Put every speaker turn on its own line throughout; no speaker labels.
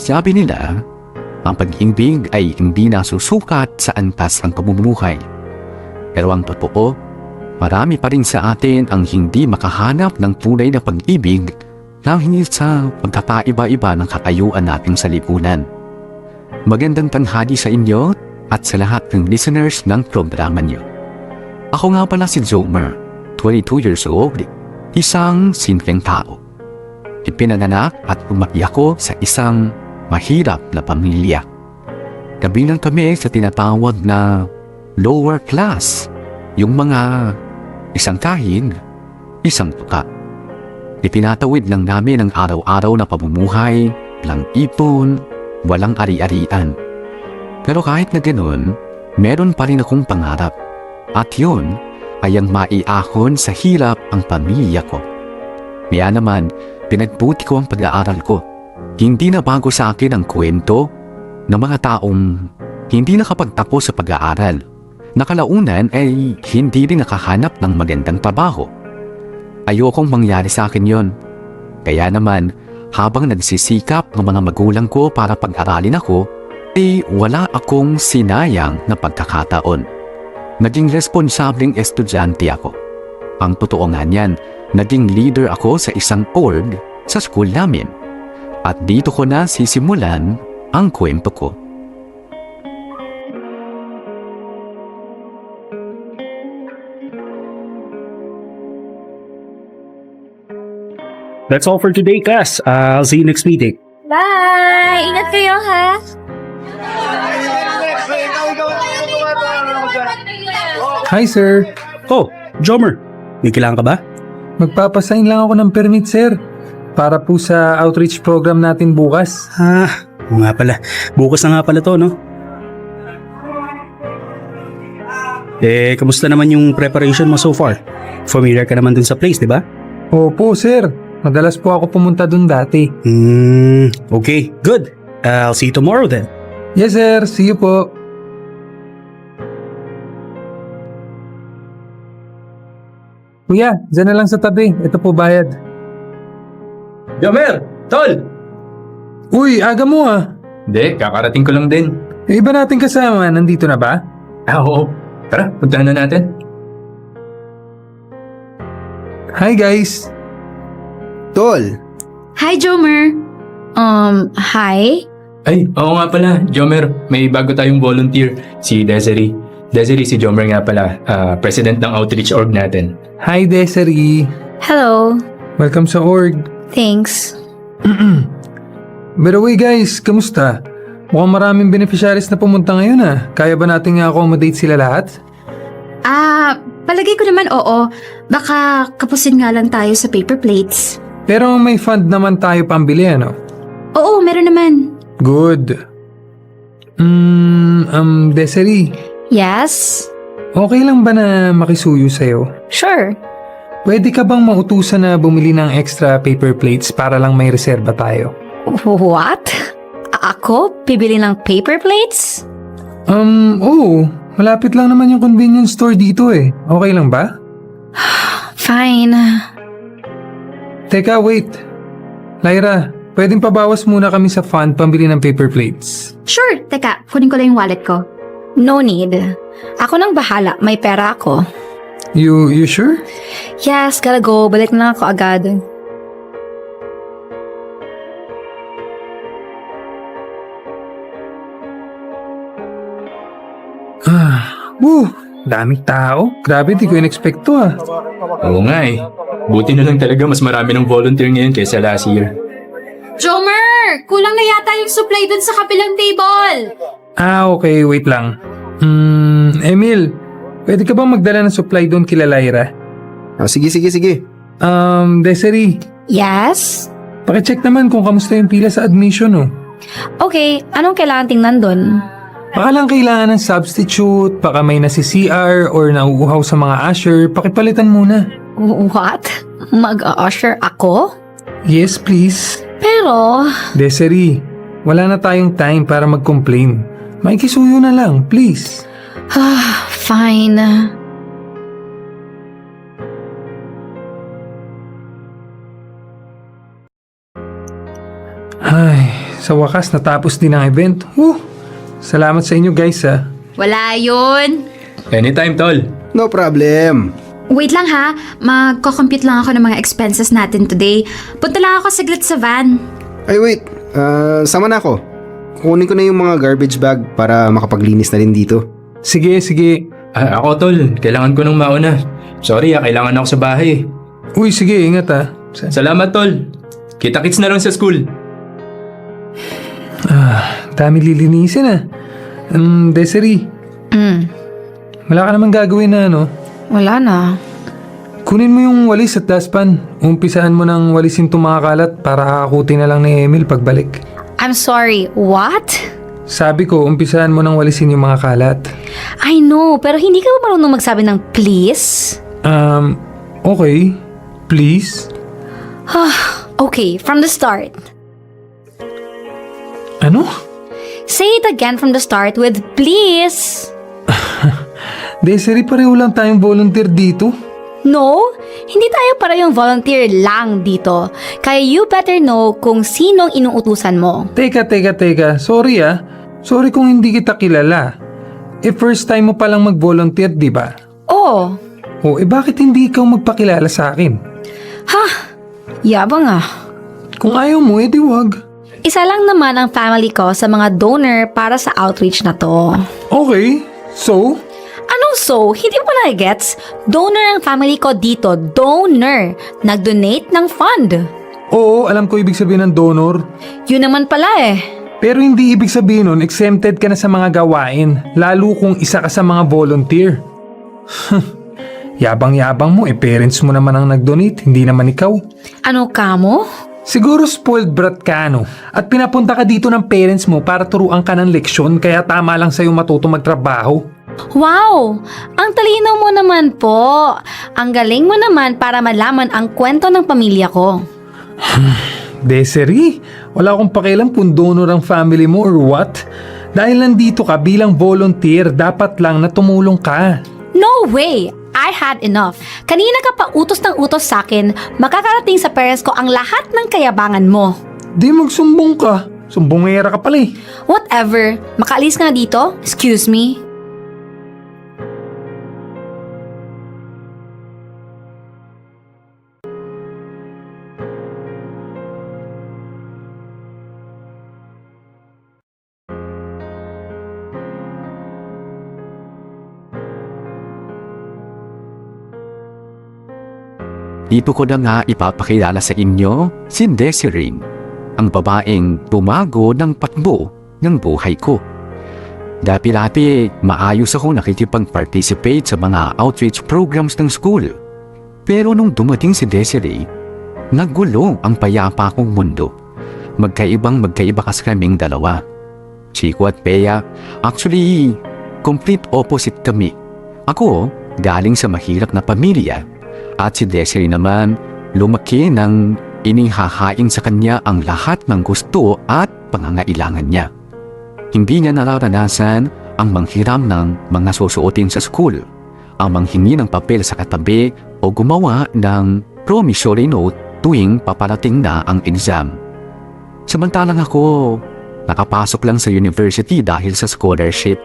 Sabi nila, ang pag-ibig ay hindi nasusukat sa antas ng pamumuhay. Pero ang totoo, marami pa rin sa atin ang hindi makahanap ng tunay na pag-ibig dahil sa pagkakaiba-iba ng katayuan natin sa lipunan. Magandang tanghali sa inyo at sa lahat ng listeners ng programa niyo. Ako nga pala si Zomer, 22 years old, isang simpleng tao. Ipinanganak at lumaki ako sa isang mahirap na pamilya. Kabilang kami sa tinatawag na lower class, yung mga isang kahin, isang tuka. Ipinatawid lang namin ang araw-araw na pamumuhay, walang ipon, walang ari-arian. Pero kahit na ganoon, meron pa rin akong pangarap. At yun ay ang maiahon sa hirap ang pamilya ko. Kaya naman, pinagbuti ko ang pag-aaral ko. Hindi na bago sa akin ang kwento ng mga taong hindi nakapagtapos sa pag-aaral. Nakalaunan ay hindi rin nakahanap ng magandang trabaho. Ayokong mangyari sa akin yon. Kaya naman, habang nagsisikap ng mga magulang ko para pag-aralin ako, ay wala akong sinayang na pagkakataon. Naging responsableng estudyante ako. Ang totoo nga niyan, naging leader ako sa isang org sa school namin. At dito ko na sisimulan ang kwento ko.
That's all for today, class. I'll see you next meeting.
Bye! Ingat kayo, ha?
Hi, sir.
Oh, Jomer. May kailangan ka ba?
Magpapasign lang ako ng permit, sir. Para po sa outreach program natin bukas.
Oo nga pala. Bukas na nga pala to, no? Kamusta naman yung preparation mo so far? Familiar ka naman dun sa place, di ba?
Opo, sir. Madalas po ako pumunta dun dati.
Okay, good. I'll see you tomorrow then.
Yes, sir. See you po. Kuya, dyan na lang sa tabi. Ito po bayad.
Jomer! Tol!
Uy, aga mo ah.
Hindi, kakarating ko lang din.
Yung iba nating kasama, nandito na ba?
Oo. Tara, puntahan na natin.
Hi, guys.
Tol,
Hi, Jomer. Hi?
Ay, oo nga pala, Jomer. May bago tayong volunteer, si Desiree. Desiree, si Jomer nga pala, president ng outreach org natin.
Hi, Desiree.
Hello.
Welcome sa org.
Thanks.
By the way, guys, kamusta? Mukhang maraming beneficiaries na pumunta ngayon ah. Kaya ba nating accommodate sila lahat?
Palagay ko naman oo. Baka kapusin nga lang tayo sa paper plates.
Pero may fund naman tayo pambili, ano?
Oo, meron naman.
Good. Desiree,
Yes?
okay lang ba na makisuyo sa'yo?
Sure.
Pwede ka bang mautusan na bumili ng extra paper plates para lang may reserba tayo?
What? Ako? Bibili ng paper plates?
Oo. Malapit lang naman yung convenience store dito eh. Okay lang ba?
Fine.
Teka, wait. Lyra, pwedeng pabawas muna kami sa fund pambili ng paper plates.
Sure. Teka, kunin ko lang yung wallet ko. No need. Ako nang bahala. May pera ako.
You sure?
Yes, gotta go. Balik na lang ako agad.
Woo! Daming tao. Grabe, di ko in-expect to ah.
Oo nga eh. Buti na lang talaga mas marami ng volunteer ngayon kaysa last year.
Jomer! Kulang na yata yung supply dun sa kabilang table!
Okay. Wait lang. Emil, pwede ka bang magdala ng supply doon kila Lyra?
sige.
Desiree,
Yes?
pakicheck naman kung kamusta yung pila sa admission oh.
Okay, anong kailangan tingnan dun?
Baka lang kailangan ng substitute, baka may nasi-CR or nauuhaw sa mga usher, pakipalitan muna.
What? Mag-usher ako?
Yes, please.
Pero,
Desiree, wala na tayong time para mag-complain. Makikisuyo na lang, please.
fine.
Ay, Sa wakas, natapos din ang event. Salamat sa inyo guys ha.
Wala yun.
Anytime, tol.
No problem.
Wait lang ha, magko-compute lang ako ng mga expenses natin today. Punta lang ako saglit sa van.
Ay wait, sama na ako. Kukunin ko na yung mga garbage bag para makapaglinis na rin dito.
Sige, sige.
Ako, tol. Kailangan ko nang mauna. Sorry, kailangan ako sa bahay.
Uy, sige, ingat ha.
Salamat, tol. Kita-kits na lang sa school.
Dami lilinisin ah. Desiree, wala ka naman gagawin na ano?
Wala na.
Kunin mo yung walis at dustpan. Umpisaan mo ng walisin itong mga kalat para hakutin na lang ni Emil pagbalik.
I'm sorry, what?
Sabi ko, umpisaan mo ng walisin yung mga kalat.
I know, pero hindi ka ba marunong magsabi ng please?
Okay. Please?
Okay, from the start.
Ano?
Say it again from the start with please.
Desiree, pareho lang tayong volunteer dito.
No, hindi tayo para yung volunteer lang dito. Kaya you better know kung sinong inuutusan mo.
Teka. Sorry ah. Sorry kung hindi kita kilala. First time mo palang mag-volunteer, di ba?
Oh,
Bakit hindi ikaw magpakilala sa akin?
yabang ah.
Kung ayaw mo, di wag.
Isa lang naman ang family ko sa mga donor para sa outreach na to.
Okay, so?
Anong so? Hindi mo na gets? Donor ang family ko dito. Donor. Nag-donate ng fund.
Oo, alam ko ibig sabihin ng donor.
Yun naman pala eh.
Pero hindi ibig sabihin nun, exempted ka na sa mga gawain. Lalo kung isa ka sa mga volunteer. Yabang-yabang mo, parents mo naman ang nag-donate, hindi naman ikaw.
Ano ka mo?
Siguro spoiled brat ka, no? At pinapunta ka dito ng parents mo para turuan ka ng leksyon, kaya tama lang sa'yo matuto magtrabaho.
Wow! Ang talino mo naman po. Ang galing mo naman para malaman ang kwento ng pamilya ko.
Desiree, wala akong pakialam kung donor ang family mo or what. Dahil nandito ka bilang volunteer, dapat lang na tumulong ka.
No way! I had enough. Kanina ka pa utos ng utos sa akin, makakarating sa parents ko ang lahat ng kayabangan mo.
Di magsumbong ka. Sumbongera ka pala eh.
Whatever. Makaalis ka na dito? Excuse me?
Dito ko na nga ipapakilala sa inyo si Desiree, ang babaeng bumago ng patbo ng buhay ko. Dati-dati, maayos ako nakikipag-participate sa mga outreach programs ng school. Pero nung dumating si Desiree, nagulo ang payapa kong mundo. Magkaiba kasi kaming dalawa. Chico at Bea, actually, complete opposite kami. Ako, galing sa mahirap na pamilya. At si Desiree naman, lumaki nang inihahain sa kanya ang lahat ng gusto at pangangailangan niya. Hindi niya nararanasan ang manghiram ng mga susuotin sa school, ang manghingi ng papel sa katabi o gumawa ng promissory note tuwing paparating na ang exam. Samantalang ako, nakapasok lang sa university dahil sa scholarship.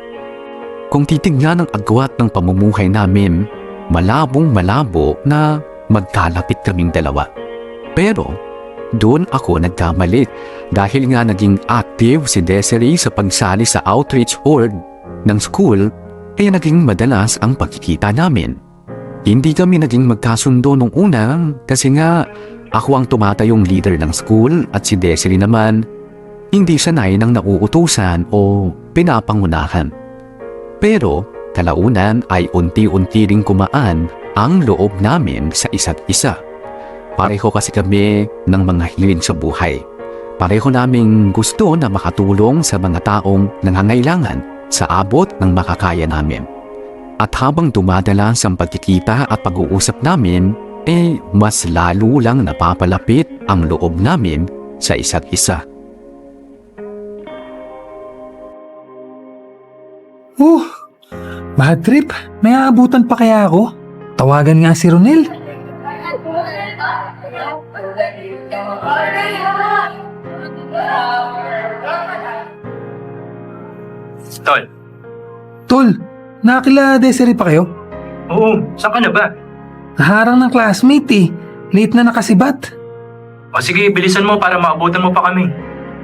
Kung titignan ang agwat ng pamumuhay namin, malabong-malabo na magkalapit kaming dalawa. Pero doon ako nagkamali dahil nga naging active si Desiree sa pagsali sa outreach org ng school, kaya naging madalas ang pagkikita namin. Hindi kami naging magkasundo nung una kasi nga ako ang tumatayong leader ng school at si Desiree naman hindi sanay ng nauutusan o pinapangunahan. Pero kalaunan ay unti-unti ring kumaan ang loob namin sa isa't isa. Pareho kasi kami ng mga hiling sa buhay. Pareho naming gusto na makatulong sa mga taong nangangailangan sa abot ng makakaya namin. At habang dumadalas ang pagkikita at pag-uusap namin, mas lalo lang napapalapit ang loob namin sa isa't isa.
Bad trip. May aabutan pa kaya ako? Tawagan nga si Ronel.
Tol.
Tol, nakakila Desiree pa kayo?
Oo, saan ka na ba?
Naharang ng classmate eh. Late na nakasibat.
O sige, bilisan mo para maabutan mo pa kami.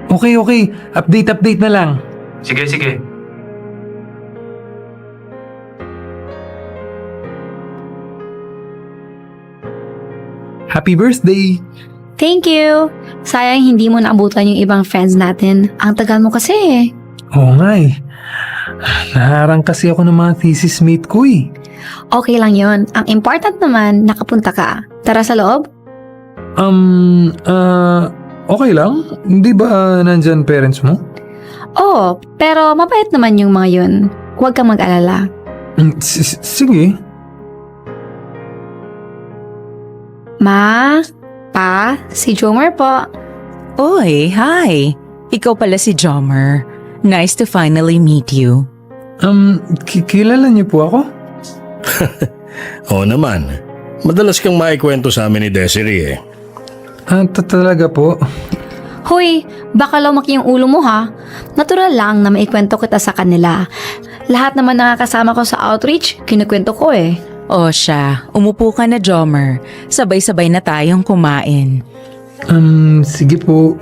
Okay. Update na lang.
Sige.
Happy birthday!
Thank you. Sayang hindi mo naabutan yung ibang friends natin. Ang tagal mo kasi eh.
Oo nga eh. Naharang kasi ako ng mga thesis mate ko eh.
Okay lang yon. Ang important naman, nakapunta ka. Tara sa loob.
Okay lang. Hindi ba nandyan parents mo?
Oo, pero mabait naman yung mga yun. Huwag kang mag-alala.
Sige.
Ma, Pa, si Jomer po.
Oy, hi! Ikaw pala si Jomer. Nice to finally meet you.
Kilala niyo po ako?
Oo naman. Madalas kang maikwento sa amin ni Desiree eh.
Talaga po.
Hoy, baka lumaki yung ulo mo ha. Natural lang na maikwento kita sa kanila. Lahat naman nakakasama ko sa outreach, kinukwento ko eh.
O siya, umupo ka na Jomer. Sabay-sabay na tayong kumain.
Sige po.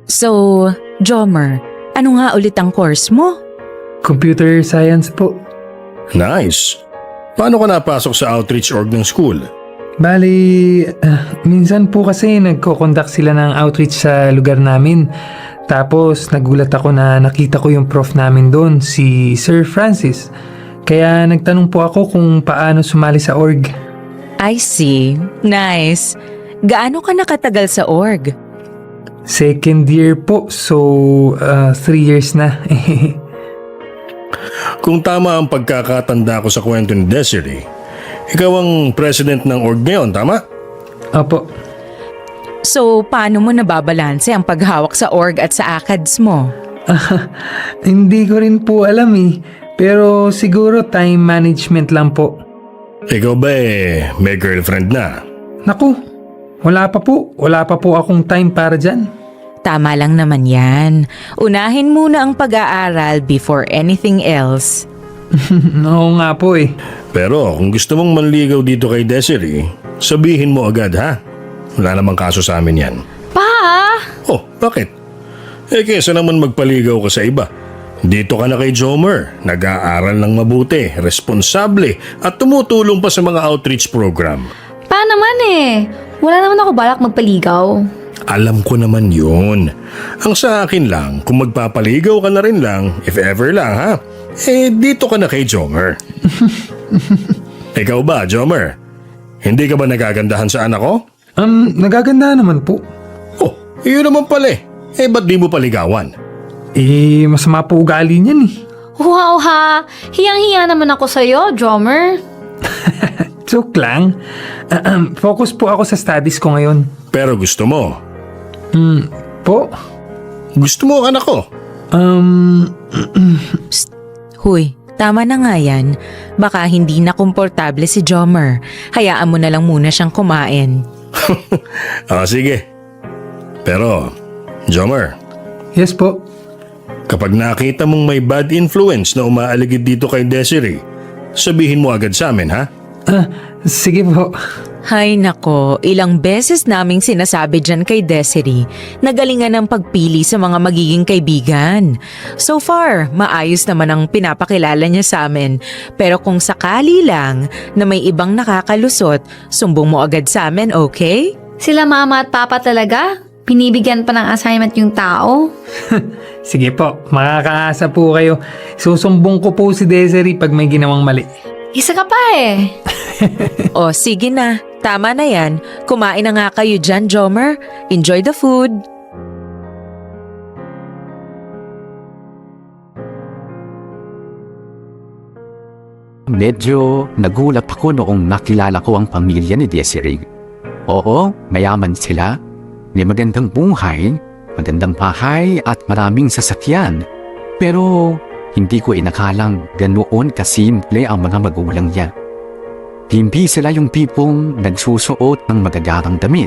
So, Jomer, ano nga ulit ang course mo?
Computer science po.
Nice. Paano ka napasok sa outreach org ng school?
Bali, minsan po kasi nagko-conduct sila ng outreach sa lugar namin. Tapos nagulat ako na nakita ko yung prof namin doon, si Sir Francis. Kaya nagtanong po ako kung paano sumali sa org.
I see. Nice. Gaano ka nakatagal sa org?
Second year po, so 3 years na.
Kung tama ang pagkakatanda ko sa kwento ni Desiree, ikaw ang president ng org ngayon, tama?
Opo.
So, paano mo nababalanse ang paghawak sa org at sa ACADS mo?
Hindi ko rin po alam eh. Pero siguro time management lang po.
Ikaw ba may girlfriend na?
Naku, wala pa po. Wala pa po akong time para dyan.
Tama lang naman yan. Unahin muna ang pag-aaral before anything else.
Oo nga po eh.
Pero kung gusto mong manligaw dito kay Desiree, sabihin mo agad ha. Wala namang kaso sa amin yan.
Pa!
Oh, bakit? Kesa naman magpaligaw ka sa iba. Dito ka na kay Jomer, nag-aaral ng mabuti, responsable, at tumutulong pa sa mga outreach program.
Pa naman eh. Wala naman ako balak magpaligaw.
Alam ko naman yun. Ang sa akin lang, kung magpapaligaw ka na rin lang, if ever lang ha, dito ka na kay Jomer. Ikaw ba, Jomer? Hindi ka ba nagagandahan sa anak ko?
Nagaganda naman po.
Oh, yun naman pala ba't di mo paligawan?
Masama po ugali niyan eh.
Wow ha! Hiyang-hiya naman ako sa'yo, Jomer.
Joke lang. Focus po ako sa studies ko ngayon.
Pero gusto mo?
Po?
Gusto mo ang anak ko?
Huy, tama na nga yan. Baka hindi na komportable si Jomer. Hayaan mo na lang muna siyang kumain.
Sige. Pero, Jomer,
Yes po.
kapag nakita mong may bad influence na umaaligid dito kay Desiree, sabihin mo agad sa amin, ha?
Sige po.
Hay nako, ilang beses naming sinasabi dyan kay Desiree na galingan ng pagpili sa mga magiging kaibigan. So far, maayos naman ang pinapakilala niya sa amin. Pero kung sakali lang na may ibang nakakalusot, sumbong mo agad sa amin, okay?
Sila mama at papa talaga? Pinibigyan pa ng assignment yung tao?
Sige po, makakaasa po kayo. Susumbong ko po si Desiree pag may ginawang mali.
Isa ka pa eh.
O sige na, tama na yan. Kumain na nga kayo dyan, Jomer. Enjoy the food.
Medyo nagulat ako noong nakilala ko ang pamilya ni Desiree. Oo, mayaman sila. May magandang buhay, magandang bahay at maraming sasakyan. Pero hindi ko inakalang ganoon kasimple ang mga magulang niya. Hindi sila yung tipong nagsusuot ng magagarang damit.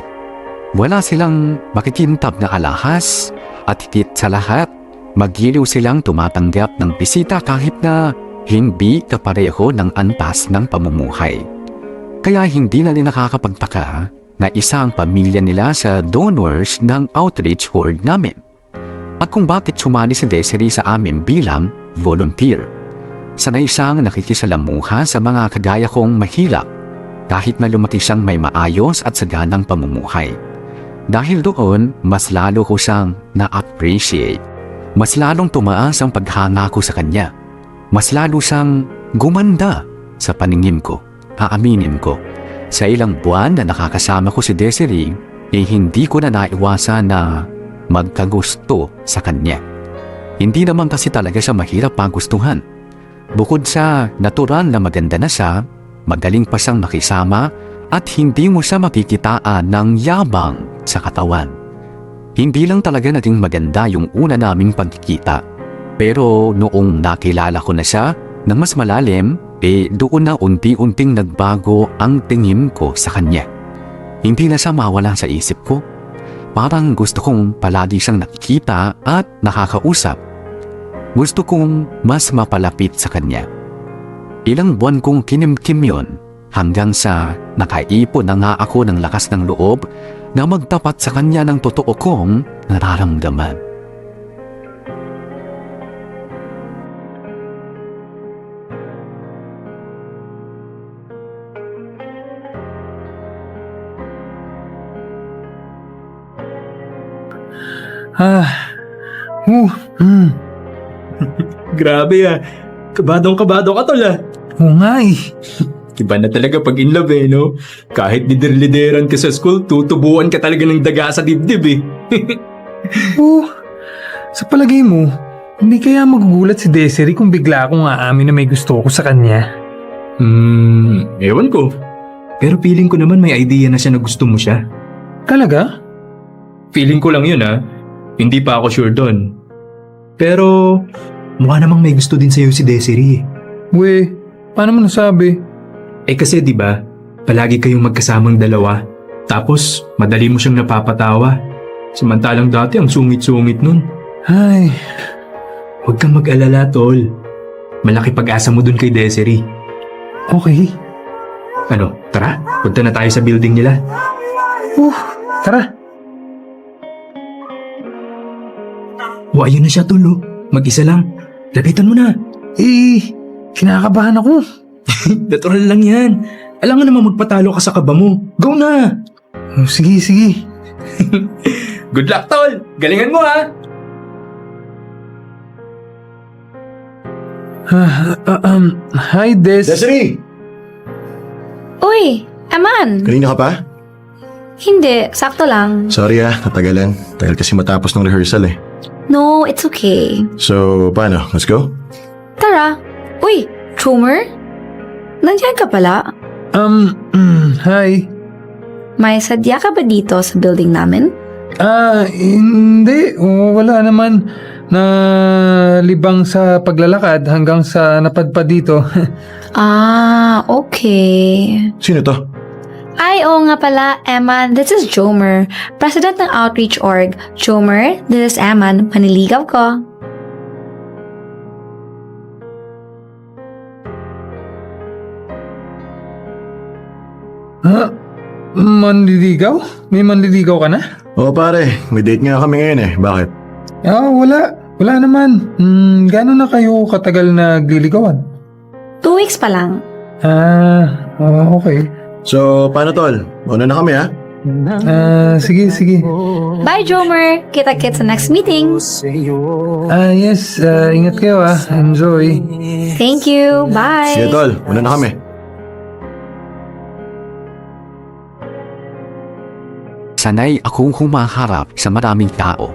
Wala silang makikintab na alahas at higit sa lahat, magiliw silang tumatanggap ng bisita kahit na hindi kapareho ng antas ng pamumuhay. Kaya hindi na rin nakakapagtaka na isang pamilya nila sa donors ng outreach horde namin. At kung bakit sumali si Desiree sa amin bilang volunteer. Sanay siyang nakikisalamuha sa mga kagaya kong mahirap kahit na lumaki siyang may maayos at saganang pamumuhay. Dahil doon, mas lalo ko siyang na-appreciate. Mas lalong tumaas ang paghanga ko sa kanya. Mas lalo siyang gumanda sa paningin ko. Aaminin ko, sa ilang buwan na nakakasama ko si Desiree, hindi ko na naiwasan na magkagusto sa kanya. Hindi naman kasi talaga siya mahirap pagustuhan. Bukod sa natural na maganda na siya, magaling pa siyang makisama at hindi mo siya makikitaan ng yabang sa katawan. Hindi lang talaga naging maganda yung una naming pagkikita. Pero noong nakilala ko na siya ng mas malalim, doon na unti-unting nagbago ang tingin ko sa kanya. Hindi na siya mawala sa isip ko. Parang gusto kong palagi siyang nakikita at nakakausap. Gusto kong mas mapalapit sa kanya. Ilang buwan kong kinimkim yun hanggang sa nakaipon na nga ako ng lakas ng loob na magtapat sa kanya ng totoo kong nararamdaman.
Grabe Kabadong-kabado ka tol
Oo nga eh.
Iba na talaga pag in love no? Kahit lider-lideran ka sa school, tutubuan ka talaga ng daga sa dibdib
Oo. Sa palagay mo, hindi kaya magugulat si Desiree kung bigla akong aamin na may gusto ko sa kanya?
Ewan ko. Pero feeling ko naman may idea na siya na gusto mo siya.
Talaga?
Feeling ko lang yun Hindi pa ako sure doon. Pero mukha namang may gusto din sa'yo si Desiree.
We, paano mo nasabi?
Kasi di ba, palagi kayong magkasamang dalawa. Tapos madali mo siyang napapatawa. Samantalang dati ang sungit-sungit nun.
Ay,
Huwag kang mag-alala tol. Malaki pag-asa mo dun kay Desiree.
okay.
Ano, tara, punta na tayo sa building nila.
Tara.
Ayun na siya tol Mag-isa lang. Lapitan mo na.
Kinakabahan ako.
Natural lang yan. Alam nga naman magpatalo ka sa kaba mo. Go na!
Sige.
Good luck, tol! Galingan mo,
Hi, Des.
Desiree!
Uy, Eman!
Kanina ka pa?
Hindi, sakto lang.
Sorry natagalan. Tagal kasi matapos ng rehearsal
No, it's okay.
So, paano? Let's go?
Tara. Uy, Trumer? Nandiyan ka pala?
Hi.
May sadya ka ba dito sa building namin?
Hindi. Wala naman. Libang sa paglalakad hanggang sa napadpad dito.
Okay.
Sino to?
Ay, oo nga pala, Eman. This is Jomer, President ng Outreach Org. Jomer, this is Eman, maniligaw ko.
Manliligaw? May manliligaw ka na?
Oo pare, may date nga kami ngayon Bakit?
Wala. Wala naman. Gano'n na kayo katagal nagliligawan?
2 weeks pa lang.
Okay.
So, paano tol? Una na kami
Sige.
Bye, Jomer. Kita-kits sa next meeting.
Yes. Ingat kayo Enjoy.
Thank you. Bye.
Sige tol, una na kami.
Sanay akong humaharap sa maraming tao.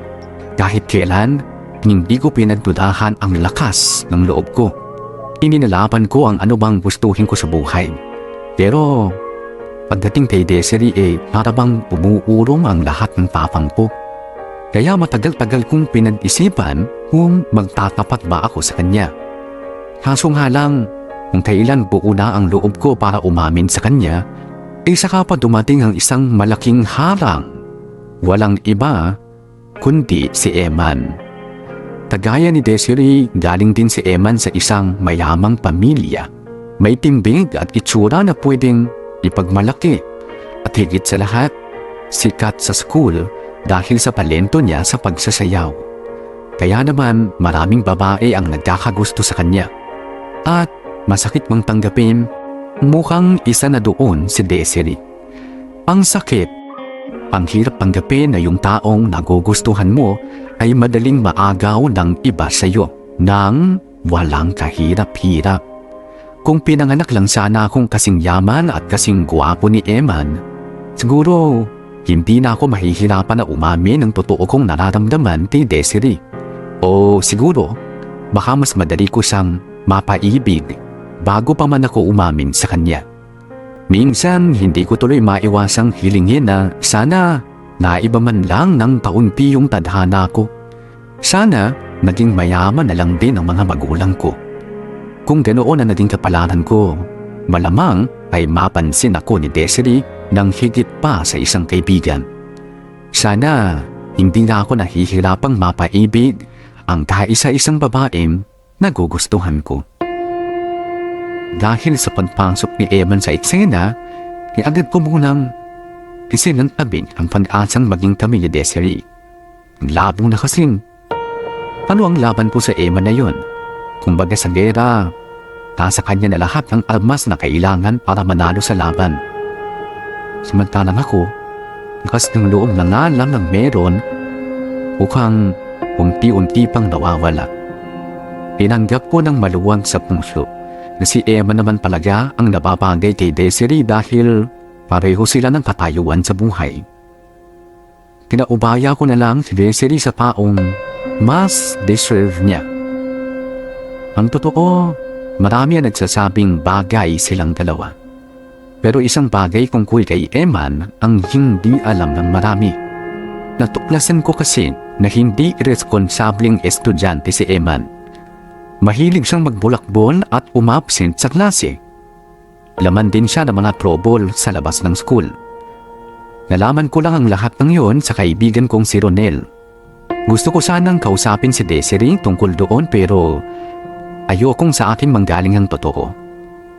Kahit kailan, hindi ko pinagdudahan ang lakas ng loob ko. Ininalaban ko ang anumang gustuhin ko sa buhay. Pero pagdating kay Desiree para bang umuurong ang lahat ng tapang ko. Kaya matagal-tagal kong pinag-isipan kung magtatapat ba ako sa kanya. Kaso nga lang, kung kailan buo na ang loob ko para umamin sa kanya, saka pa dumating ang isang malaking harang walang iba kundi si Eman. Kagaya ni Desiree, galing din si Eman sa isang mayamang pamilya. May timbig at itsura na pwedeng ipagmalaki. At higit sa lahat, sikat sa school dahil sa talento niya sa pagsasayaw. Kaya naman maraming babae ang nagkakagusto sa kanya. At masakit mang tanggapin, mukhang isa na doon si Desiree. Ang sakit, ang hirap tanggapin na yung taong nagugustuhan mo ay madaling maagaw ng iba sa iyo nang walang kahirap-hirap. Kung pinanganak lang sana akong kasing yaman at kasing guwapo ni Eman, siguro hindi na ako mahihirapan na umamin ng totoo kong nararamdaman kay Desiree. O siguro, baka mas madali ko siyang mapaibig bago pa man ako umamin sa kanya. Minsan, hindi ko tuloy maiwasang hilingin na sana naiba man lang ng kaunti yung tadhana ko. Sana naging mayaman na lang din ang mga magulang ko. Kung ganoon na naging kapalaran ko, malamang ay mapansin ako ni Desiree ng higit pa sa isang kaibigan. Sana hindi na ako nahihirapang mapaibig ang kaisa-isang babaeng nagugustuhan ko. Dahil sa pagpasok ni Eman sa eksena, iagad ko munang isinantabi ang pag-asang maging kami ni Desiree. Ang labo na kasing. Ano ang laban ko sa Eman na yun? Kumbaga sa gera, nasa kanya na lahat ng armas na kailangan para manalo sa laban. Samantalang ako, lakas ng loob na nga lang ng meron, mukhang unti-unti pang nawawala. Tinanggap ko ng maluwag sa puso na si Emma naman talaga ang nababagay kay Desiree dahil pareho sila ng katayuan sa buhay. Kinaubaya ko na lang si Desiree sa paong mas deserve niya. Ang totoo, marami ang nagsasabing bagay silang dalawa. Pero isang bagay tungkol kay Eman ang hindi alam ng marami. Natuklasan ko kasi na hindi responsableng estudyante si Eman. Mahilig siyang magbulakbol at umabsent sa klase. Laman din siya ng mga trouble sa labas ng school. Nalaman ko lang ang lahat ng yon sa kaibigan kong si Ronel. Gusto ko sanang kausapin si Desiree tungkol doon pero ayokong sa akin manggaling ang totoo.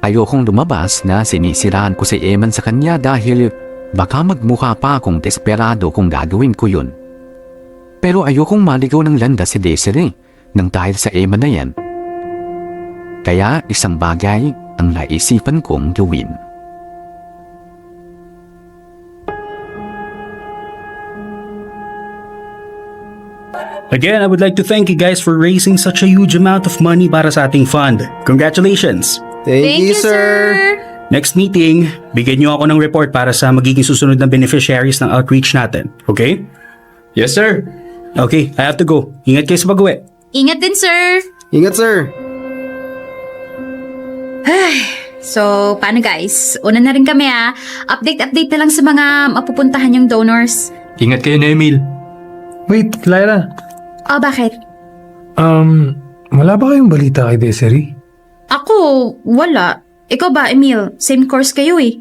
Ayokong lumabas na sinisiraan ko si Eman sa kanya dahil baka magmukha pa akong desperado kung gagawin ko yun. Pero ayokong maligaw ng landas si Desiree nang dahil sa Eman na yan. Kaya isang bagay ang naisipan kong gawin.
Again, I would like to thank you guys for raising such a huge amount of money para sa ating fund. Congratulations!
Thank you, sir!
Next meeting, bigyan niyo ako ng report para sa magiging susunod na beneficiaries ng outreach natin. Okay?
Yes, sir.
Okay, I have to go. Ingat kayo sa pag-uwi.
Ingat din, sir!
Ingat, sir!
So, paano guys? Una na rin kami Update na lang sa mga mapupuntahan yung donors.
Ingat kayo na, Emil.
Wait, Clara.
Oh, bakit?
Wala ba kayong balita kay Desiree?
Ako, wala. Ikaw ba, Emil? Same course kayo eh.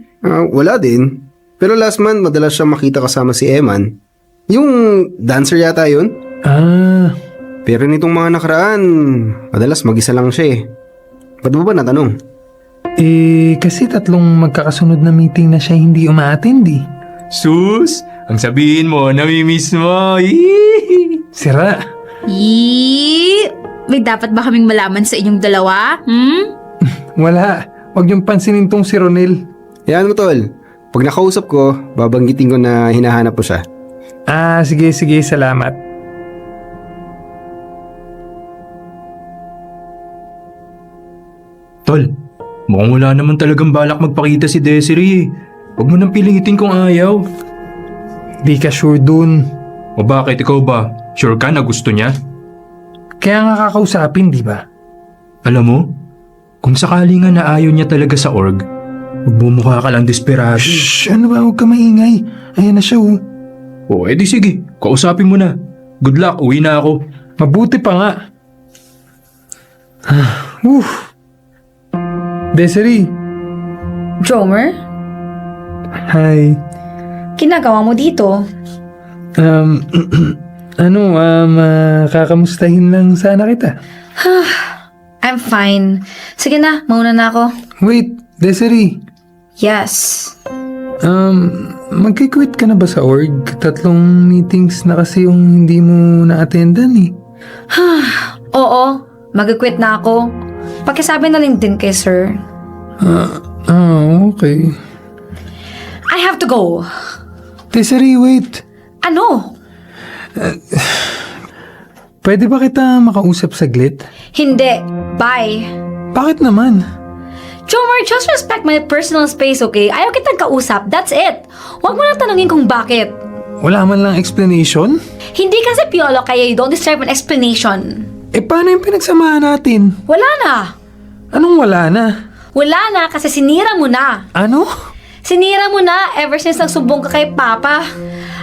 Wala din. Pero last month, madalas siyang makita kasama si Eman. Yung dancer yata yun. Pero nitong mga nakaraan, madalas mag-isa lang siya eh. Ba't mo ba natanong?
Kasi 3 magkakasunod na meeting na siya hindi umaattend eh.
Sus! Ang sabihin mo, namimiss mo. Yee!
Sira.
May dapat ba kaming malaman sa inyong dalawa?
Wala. Huwag niyong pansinin tong si Ronel.
Yan mo, tol. Pag nakausap ko, babanggitin ko na hinahanap ko siya.
Sige, salamat.
Tol, mukhang wala naman talagang balak magpakita si Desiree. Huwag mo nang pilitin kung ayaw.
Di ka sure dun.
O bakit, ikaw ba? Sure ka na gusto niya?
Kaya nga kakausapin, di ba?
Alam mo, kung sakali nga na ayaw niya talaga sa org, magbumukha ka lang desperado.
Shh! Ano ba? Huwag ka maingay. Ayan na siya oh.
O edi sige, kausapin mo na. Good luck, uwi na ako.
Mabuti pa nga. Desiree.
Jomer,
Hi.
ginagawa mo dito?
Um, kakamustahin lang sana kita.
I'm fine. Sige na, mauna na ako.
Wait, Desiree.
Yes.
Magkikwit ka na ba sa org? 3 meetings na kasi yung hindi mo na-attendan eh.
Oo, mag-quit na ako. Pakisabi na lang din kay sir.
Okay.
I have to go.
Desiree, wait.
Ano?
Pwede ba kita makausap saglit?
Hindi. Bye.
Bakit naman?
Jomer, just respect my personal space, okay? Ayaw kitang kausap. That's it. Huwag mo na tanungin kung bakit.
Wala man lang explanation?
Hindi kasi piolo kaya you don't deserve an explanation.
Paano yung pinagsamahan natin?
Wala na.
Anong wala na?
Wala na kasi sinira mo na.
Ano?
Sinira mo na ever since nagsumbong ka kay Papa.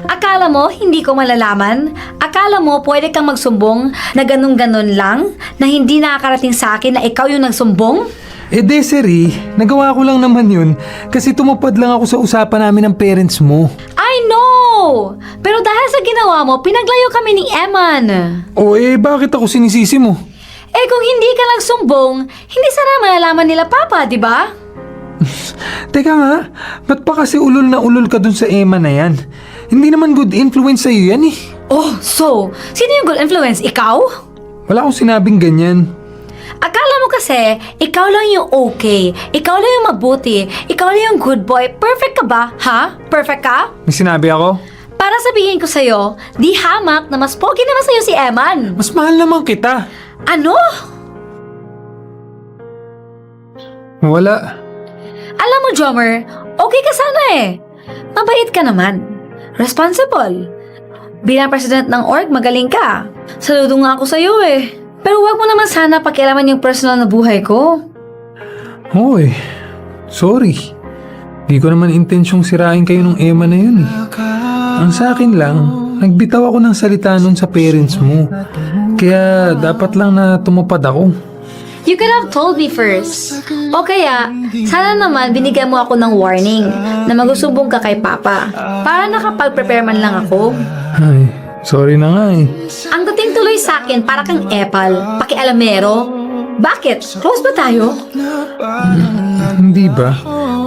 Akala mo hindi ko malalaman? Akala mo pwede kang magsumbong na ganun-ganun lang? Na hindi nakakarating sa akin na ikaw yung nagsumbong?
Desiree, nagawa ko lang naman yun kasi tumupad lang ako sa usapan namin ng parents mo.
I know! Pero dahil sa ginawa mo, pinaglayo kami ni Eman.
Bakit ako sinisisi mo?
Kung hindi ka lang sumbong, hindi sana malalaman nila Papa, di ba?
Teka nga, ba't pa kasi ulol na ulol ka dun sa Emma na yan? Hindi naman good influence sa'yo yan eh.
So, sino yung good influence? Ikaw?
Wala akong sinabing ganyan.
Akala mo kasi, ikaw lang yung okay, ikaw lang yung mabuti, ikaw lang yung good boy. Perfect ka ba? Ha? Perfect ka?
May sinabi ako?
Para sabihin ko sa'yo, di hamak na mas pogi naman sa'yo si Eman.
Mas mahal naman kita.
Ano?
Wala.
Alam mo, Jomer, okay ka sana eh. Mabait ka naman. Responsible. Bilang president ng org, magaling ka. Saludo nga ako sa'yo eh. Pero wag mo naman sana pakialaman yung personal na buhay ko.
Sorry. Di ko naman intensyong sirain kayo ng Emma na yun eh. Ang sa akin lang, nagbitaw ako ng salita nun sa parents mo. Kaya dapat lang na tumupad ako.
You could have told me first. O kaya, sana naman binigyan mo ako ng warning na magsusumbong ka kay Papa para nakapag-prepare man lang ako.
Ay, sorry na nga eh.
Ang dating tuloy sa akin para kang epal, pakialamero. Bakit? Close ba tayo?
Hindi ba?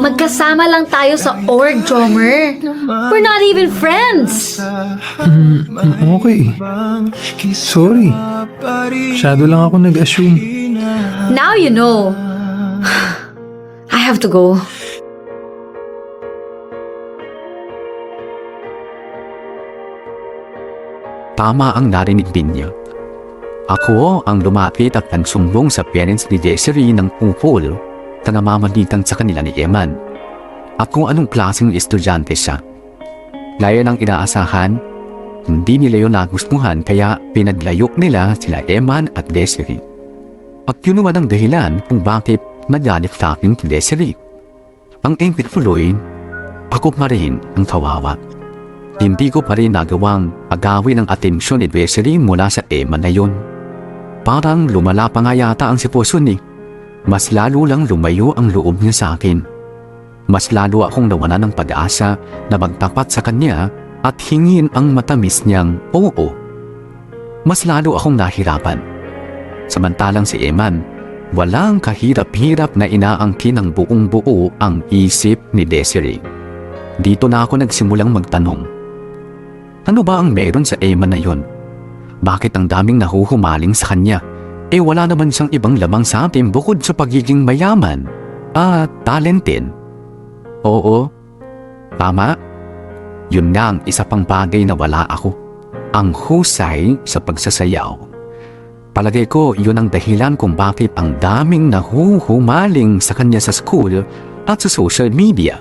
Magkasama lang tayo sa org, Jomer. We're not even friends.
Okay. Sorry. Masyado lang ako nag-assume.
Now you know. I have to go.
Tama ang narinig ninyo. Ako ang lumapit at nagsumbong sa parents ni Desiree ng tungkol na namamalitan sa kanila ni Eman at kung anong klaseng estudyante siya. Gaya ng inaasahan, hindi nila yun nagustuhan kaya pinaglayok nila sila Eman at Desiree. At yun naman ang dahilan kung bakit nagalit sa akin si Desiree. Ang ingit tuloy, ako pa rin ang kawawa. Hindi ko pa rin nagawang agawin ang atensyon ni Desiree mula sa Emma na yun. Parang lumala pa nga yata ang sitwasyon eh. Mas lalo lang lumayo ang loob niya sa akin. Mas lalo akong nawalan ng pag-asa na magtapat sa kanya at hingin ang matamis niyang oo. Mas lalo akong nahirapan. Samantalang si Eman, walang kahirap-hirap na inaangkin ng buong buo ang isip ni Desiree. Dito na ako nagsimulang magtanong. Ano ba ang meron sa Eman na yon? Bakit ang daming nahuhumaling sa kanya? Wala naman siyang ibang lamang sa atin bukod sa pagiging mayaman at talented. Oo, tama. Yun nga ang isa pang bagay na wala ako. Ang husay sa pagsasayaw. Palagay ko yun ang dahilan kung bakit ang daming nahuhumaling sa kanya sa school at sa social media.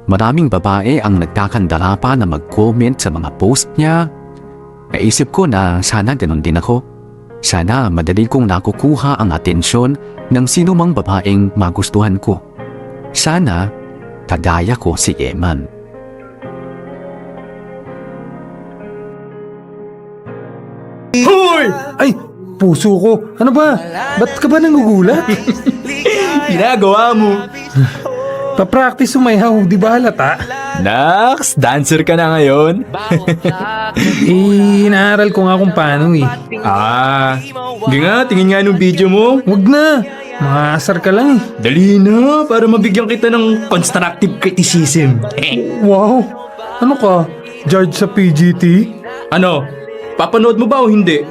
Maraming babae ang nagkakandara pa na mag-comment sa mga post niya. Naisip ko na sana ganun din ako. Sana madali kong nakukuha ang atensyon ng sino mang babaeng magustuhan ko. Sana kagaya ko si Eman.
Hoy! Ay, puso ko. Ano ba? Ba't ka ba nangugulat?
Ginagawa mo.
Pa-practice sumayaw, di ba halata?
Nax, dancer ka na ngayon?
Inaaral ko nga kung paano eh.
Hindi nga, tingin nga nung video mo.
Wag na, mga asar ka lang eh.
Dali na, para mabigyan kita ng constructive criticism.
Wow, ano ka? Judge sa PGT?
Ano, papanood mo ba o hindi?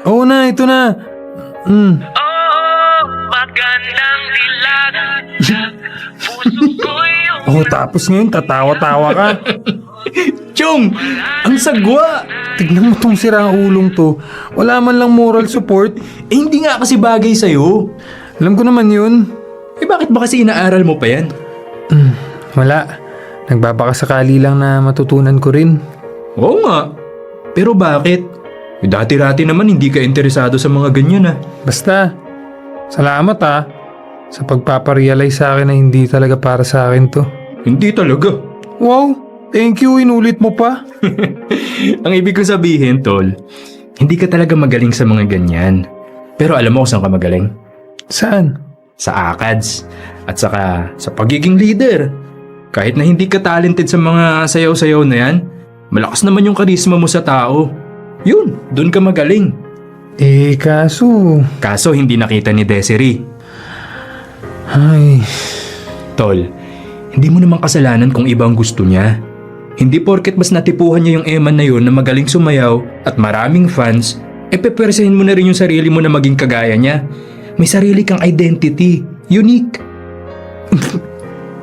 Oo na, ito na. Oh, tapos ngayon tatawa-tawa ka.
Chong, ang sagwa.
Tignan mo tong sirang ulong to. Wala man lang moral support.
Hindi nga kasi bagay sa'yo.
Alam ko naman yun.
Bakit ba kasi inaaral mo pa yan?
Wala. Nagbabakasakali lang na matutunan ko rin.
Oo nga. Pero bakit? Dati-rati naman hindi ka interesado sa mga ganyan
Basta, salamat sa pagpaparealize sa akin na hindi talaga para sa akin to.
Hindi talaga.
Wow, thank you, inulit mo pa.
Ang ibig ko sabihin, tol, hindi ka talaga magaling sa mga ganyan. Pero alam mo kung saan ka magaling?
Saan?
Sa ACADS. At saka sa pagiging leader. Kahit na hindi ka talented sa mga sayaw-sayaw na yan, malakas naman yung karisma mo sa tao. Yun, dun ka magaling.
Kaso
hindi nakita ni Desiree.
Ay,
Tol, hindi mo naman kasalanan kung iba ang gusto niya. Hindi porket mas natipuhan niya yung Eman na yun na magaling sumayaw at maraming fans, pepersahin mo na rin yung sarili mo na maging kagaya niya. May sarili kang identity, unique.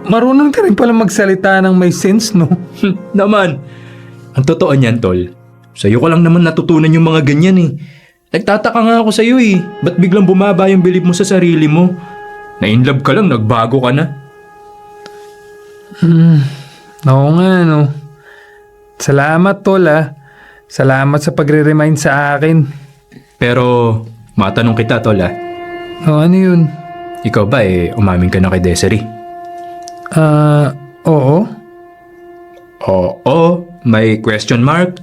marunong ka rin pala magsalita ng may sense, no?
Naman, ang totoo niyan, Tol. Sa'yo ko lang naman natutunan yung mga ganyan eh. Nagtataka nga ako sa'yo eh. Ba't biglang bumaba yung bilib mo sa sarili mo? Na-inlove ka lang, nagbago ka na.
Oo nga, no. Salamat, Tol, Salamat sa pagre-remind sa akin.
Pero, matanong kita, Tol,
Ano yun?
Ikaw ba umamin ka na kay Desiree?
Oo.
Oo, may question mark?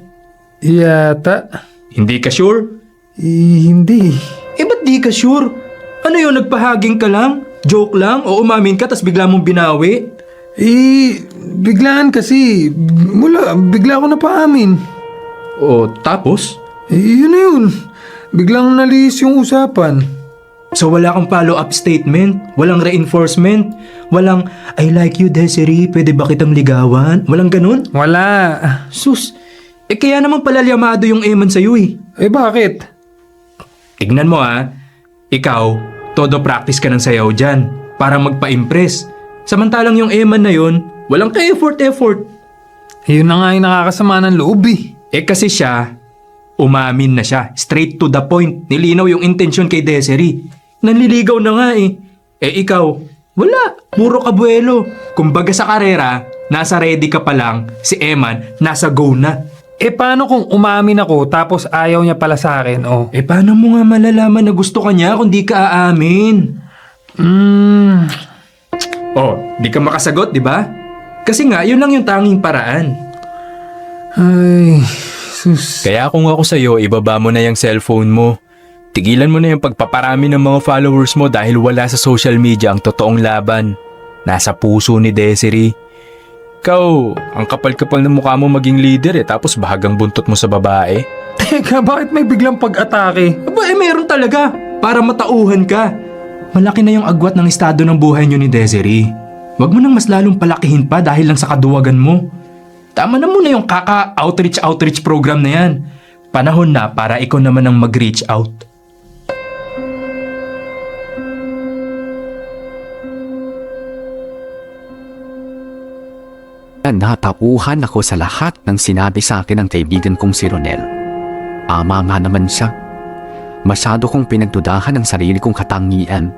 Yata.
Hindi ka sure?
Hindi.
Ba't di ka sure? Ano yun, nagpahaging ka lang? Joke lang? O umamin ka tas bigla mong binawi?
Biglaan kasi. Bigla ako napaamin.
O tapos?
Yun na yun. Biglang nalis yung usapan.
So wala kang follow-up statement? Walang reinforcement? Walang, I like you Desiree, pwede ba kitang ligawan? Walang ganun?
Wala.
Sus, kaya naman pala liyamado yung Eman sa'yo
Bakit?
Tignan mo ikaw, todo practice ka ng sayaw dyan para magpa-impress. Samantalang yung Eman na yun, walang ka-effort.
Yun na nga yung nakakasama ng loob
Kasi siya, umamin na siya. Straight to the point. Nilinaw yung intensyon kay Desiree. Nanliligaw na nga ikaw, wala. Puro kabuelo. Kumbaga sa karera, nasa ready ka pa lang. Si Eman, nasa go na.
Paano kung umamin ako tapos ayaw niya pala sa akin,
Paano mo nga malalaman na gusto ka niya kung di ka aamin? Di ka makasagot, di ba? Kasi nga, yun lang yung tanging paraan.
Ay, sus.
Kaya kung ako sa'yo, ibaba mo na yung cellphone mo. Tigilan mo na yung pagpaparami ng mga followers mo dahil wala sa social media ang totoong laban. Nasa puso ni Desiree. Ikaw, ang kapal-kapal ng mukha mo maging leader tapos bahagang buntot mo sa babae.
Teka, bakit may biglang pag-atake?
Meron talaga. Para matauhan ka. Malaki na yung agwat ng estado ng buhay niyo ni Desiree. Huwag mo nang mas lalong palakihin pa dahil lang sa kaduwagan mo. Tama na muna yung kaka-outreach program na yan. Panahon na para ikaw naman ang mag-reach out.
Natauhan ako sa lahat ng sinabi sa akin ng kaibigan kong si Ronel. Ama nga naman siya. Masyado kong pinagdudahan ang sarili kong katangian.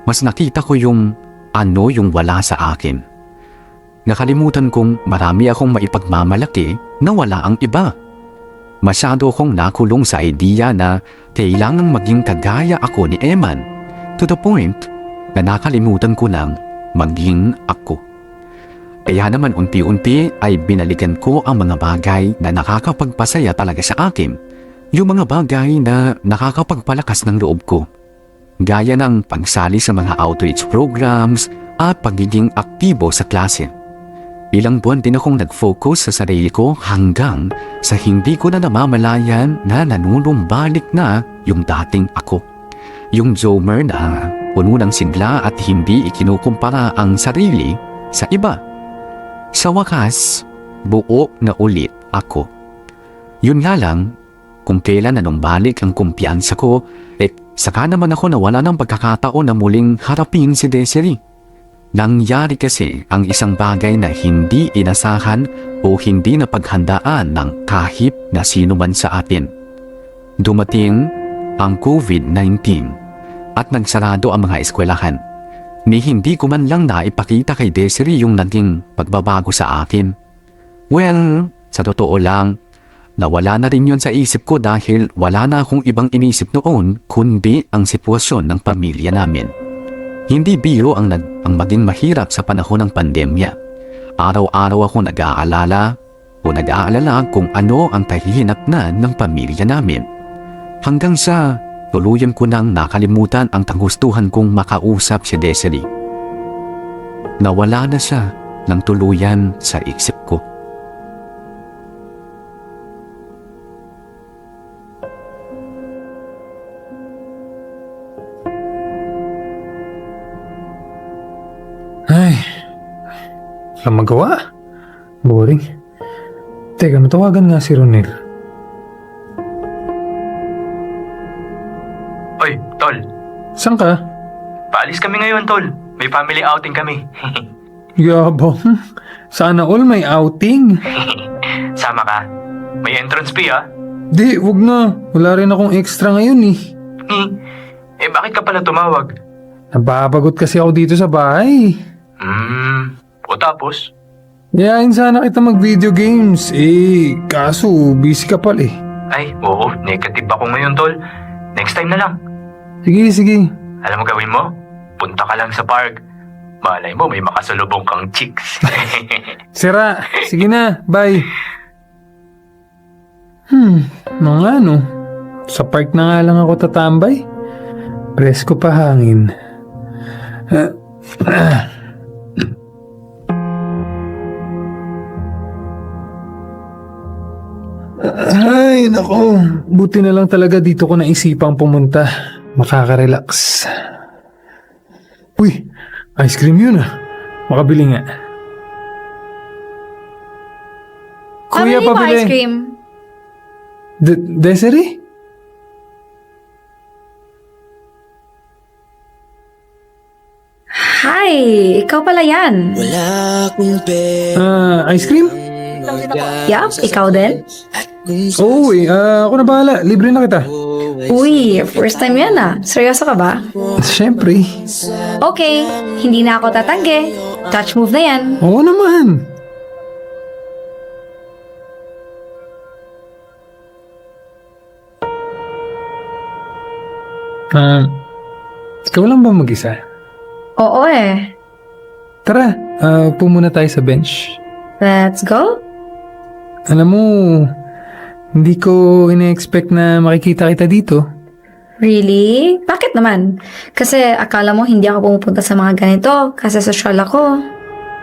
Mas nakita ko yung wala sa akin. Nakalimutan kong marami akong maipagmamalaki na wala ang iba. Masyado akong nakulong sa idea na kailangang maging kagaya ako ni Eman, to the point na nakalimutan ko lang maging ako. Kaya naman unti-unti ay binalikan ko ang mga bagay na nakakapagpasaya talaga sa akin. Yung mga bagay na nakakapagpalakas ng loob ko. Gaya ng pagsali sa mga outreach programs at pagiging aktibo sa klase. Ilang buwan din akong nag-focus sa sarili ko hanggang sa hindi ko na namamalayan na nanunumbalik na yung dating ako. Yung Zomer na puno ng sigla at hindi ikinukumpara ang sarili sa iba. Sa wakas, buo na ulit ako. Yun nga lang, kung kailan nanumbalik ang kumpiyansa ko, saka naman ako nawala ng pagkakataon na muling harapin si Desiree. Nangyari kasi ang isang bagay na hindi inasahan o hindi napaghandaan ng kahit na sino man sa atin. Dumating ang COVID-19 at nagsarado ang mga eskwelahan. Ni hindi ko man lang naipakita kay Desiree yung naging pagbabago sa akin. Well, sa totoo lang, nawala na rin yun sa isip ko dahil wala na akong ibang inisip noon kundi ang sitwasyon ng pamilya namin. Hindi biro ang maging mahirap sa panahon ng pandemya. Araw-araw ako nag-aalala kung ano ang kahihinatnan ng pamilya namin. Hanggang sa tuluyan ko nang nakalimutan ang kagustuhan kong makausap si Desiree. Nawala na siya ng tuluyan sa isip ko.
Ay, walang magawa. Boring. Teka, matawagan nga si Ronel.
Oy, tol.
Saan ka?
Paalis kami ngayon, tol. May family outing kami.
Yabang. Sana all may outing.
Sama ka. May entrance fee, ah.
Di, wag na. Wala rin akong extra ngayon eh.
Bakit ka pala tumawag?
Nababagot kasi ako dito sa bahay.
O tapos?
Yayain sana kita mag-video games. Kaso busy ka pala eh.
Ay, oo. Negative ako ngayon, tol. Next time na lang.
Sige.
Alam mo gawin mo? Punta ka lang sa park. Malay mo, may makasalubong kang chicks.
Sira. Sige na. Bye. Mga ano. Sa park na nga lang ako tatambay. Presko pa hangin. Ay, nako. Buti na lang talaga dito ko naisipang pumunta. Makaka-relax. Uy, ice cream yun ah. Makabili nga. Kuya,
Pabili mo
pabili.
ice cream.
Desiree?
Hi, ikaw pala yan.
Ice cream?
Yup, ikaw din?
Oo ako na bahala. Libre na kita.
Uy, first time yan ah. Seryoso ka ba?
Siyempre.
Okay, hindi na ako tatanggi. Touch move na yan.
Oo naman. Ikaw lang ba mag-isa?
Oo eh.
Tara, upo muna tayo sa bench.
Let's go.
Alam mo, hindi ko ina-expect na makikita kita dito.
Really? Bakit naman? Kasi akala mo hindi ako pumupunta sa mga ganito kasi social ako.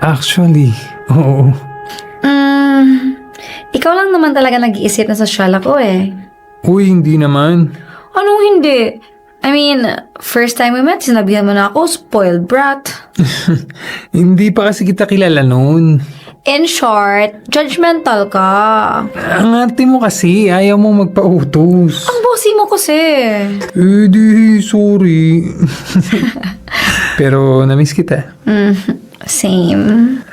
Actually, oo.
Ikaw lang naman talaga nag-iisip na social ako eh.
Uy, hindi naman.
Anong hindi? I mean, first time we met, sinabihan mo na ako, spoiled brat.
Hindi pa kasi kita kilala noon.
In short, judgmental ka.
Ang arte mo kasi, ayaw mo magpautos.
Ang bossy mo kasi.
Di, sorry. Pero namiss kita.
Same.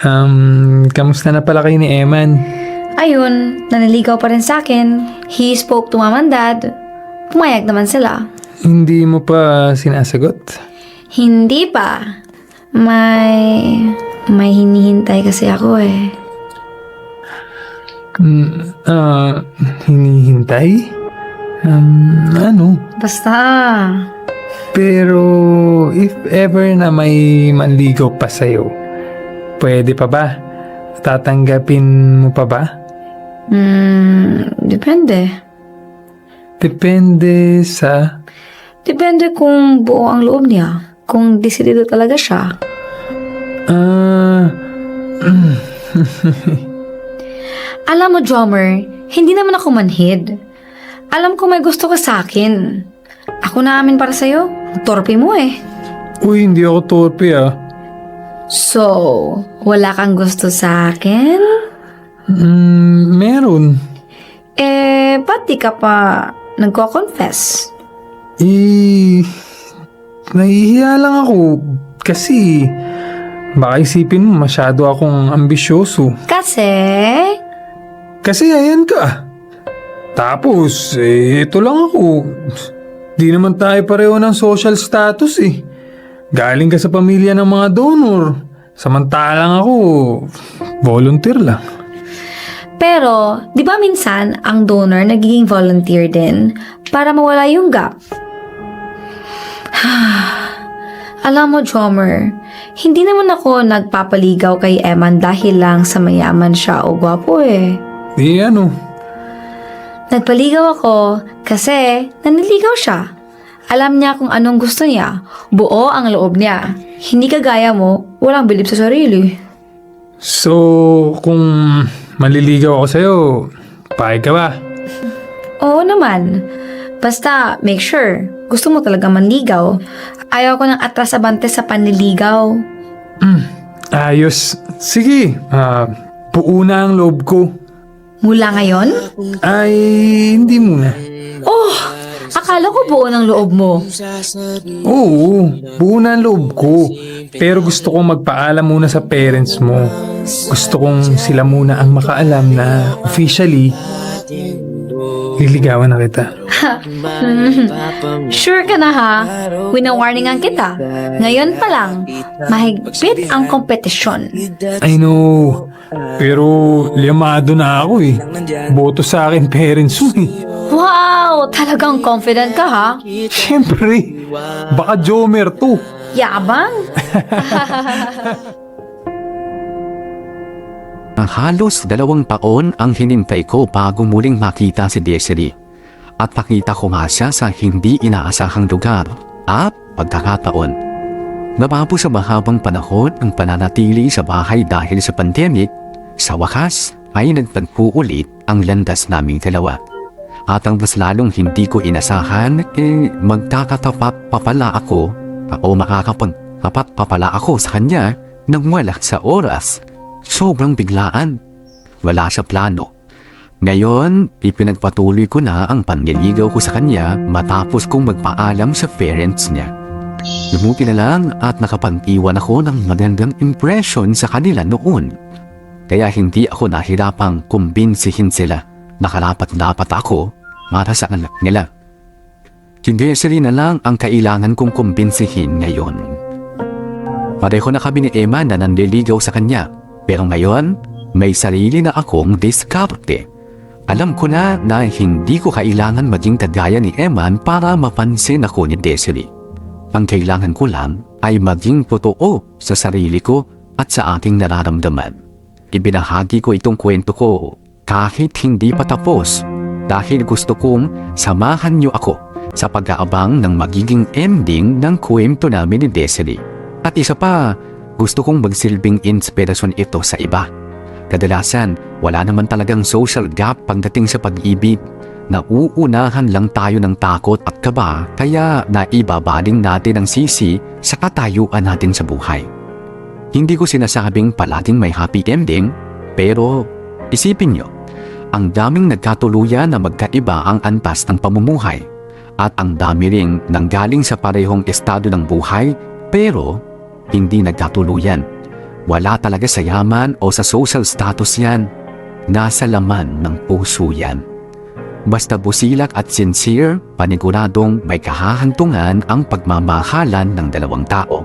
Kamusta na pala kayo ni Eman?
Ayun, naniligaw pa rin sa akin. He spoke to mom and dad. Pumayag naman sila.
Hindi mo pa sinasagot?
Hindi pa. May hinihintay kasi ako eh.
Hinihintay? Ano?
Basta.
Pero if ever na may manligaw pa sa'yo, pwede pa ba? Tatanggapin mo pa ba?
Depende.
Depende sa...
Depende kung buo ang loob niya. Kung desidido talaga siya. Alam mo, Jomer, hindi naman ako manhid. Alam ko may gusto ka sa akin. Ako na amin para sa'yo. Torpe mo eh.
Uy, hindi ako torpe ah.
So, wala kang gusto sa akin?
Meron.
Ba't di ka pa nagko-confess?
Nahihiya lang ako kasi baka isipin mo masyado akong ambisyoso. Kasi ayan ka. Tapos, ito lang ako. Di naman tayo pareho ng social status eh. Galing ka sa pamilya ng mga donor. Samantalang ako, volunteer lang.
Pero, di ba minsan ang donor nagiging volunteer din para mawala yung gap? Alam mo, Jomer, hindi naman ako nagpapaligaw kay Eman dahil lang sa mayaman siya o gwapo eh. Nagpaligaw ako kasi naniligaw siya. Alam niya kung anong gusto niya. Buo ang loob niya. Hindi kagaya mo, walang bilib sa sarili.
So, kung maliligaw ako sa'yo, payag ka ba?
Oo naman. Basta, make sure, gusto mo talaga manligaw. Ayaw ko ng atras-abante sa panliligaw.
Ayos. Sige, buo na ang loob ko.
Mula ngayon?
Ay, hindi muna.
Oh, akala ko buo ng loob mo.
Oo, buo na ang loob ko. Pero gusto kong magpaalam muna sa parents mo. Gusto kong sila muna ang makaalam na officially, liligawan na kita.
Sure ka na ha? Winawarningan kita. Ngayon pa lang, mahigpit ang kompetisyon.
I know, pero liyamado na ako eh. Boto sa akin parents mo eh.
Wow! Talagang confident ka ha?
Siyempre, baka Jomer to.
Yabang?
Halos 2 taon ang hinintay ko bago muling makita si Desiree. At nakita ko nga siya sa hindi inaasahang lugar at pagkakataon. Nabago sa mahabang panahon ang pananatili sa bahay dahil sa pandemic, sa wakas ay nagtagpo ulit ang landas naming dalawa. At ang mas lalong hindi ko inasahan, magkakatapat pa pala ako o makakapagtapat pa pala ako sa kanya nang wala sa oras. Sobrang biglaan. Wala sa plano. Ngayon, ipinagpatuloy ko na ang panliligaw ko sa kanya matapos kong magpaalam sa parents niya. Lumuti na lang at nakapag-iwan ako ng magandang impression sa kanila noon. Kaya hindi ako nahirapang kumbinsihin sila. Nakarapat-dapat ako para sa anak nila. Si Desiree na lang ang kailangan kong kumbinsihin ngayon. Pareho na kami ni Emma na nanliligaw sa kanya. Pero ngayon, may sarili na akong diskarte. Alam ko na hindi ko kailangan maging kagaya ni Eman para mapansin ako ni Desiree. Ang kailangan ko lang ay maging totoo sa sarili ko at sa aking nararamdaman. Ibinahagi ko itong kwento ko kahit hindi pa tapos dahil gusto kong samahan niyo ako sa pag-aabang ng magiging ending ng kwento namin ni Desiree. At isa pa, gusto kong magsilbing inspirasyon ito sa iba. Kadalasan, wala naman talagang social gap pagdating sa pag-ibig. Nauunahan lang tayo ng takot at kaba kaya naibabaling natin ang sisi sa katayuan natin sa buhay. Hindi ko sinasabing palaging may happy ending, pero isipin nyo, ang daming nagkatuluyan na magkaiba ang antas ng pamumuhay at ang dami ring nanggaling sa parehong estado ng buhay pero hindi nagkatuluyan. Wala talaga sa yaman o sa social status yan. Nasa laman ng puso yan. Basta busilak at sincere, paniguradong may kahahantungan ang pagmamahalan ng dalawang tao.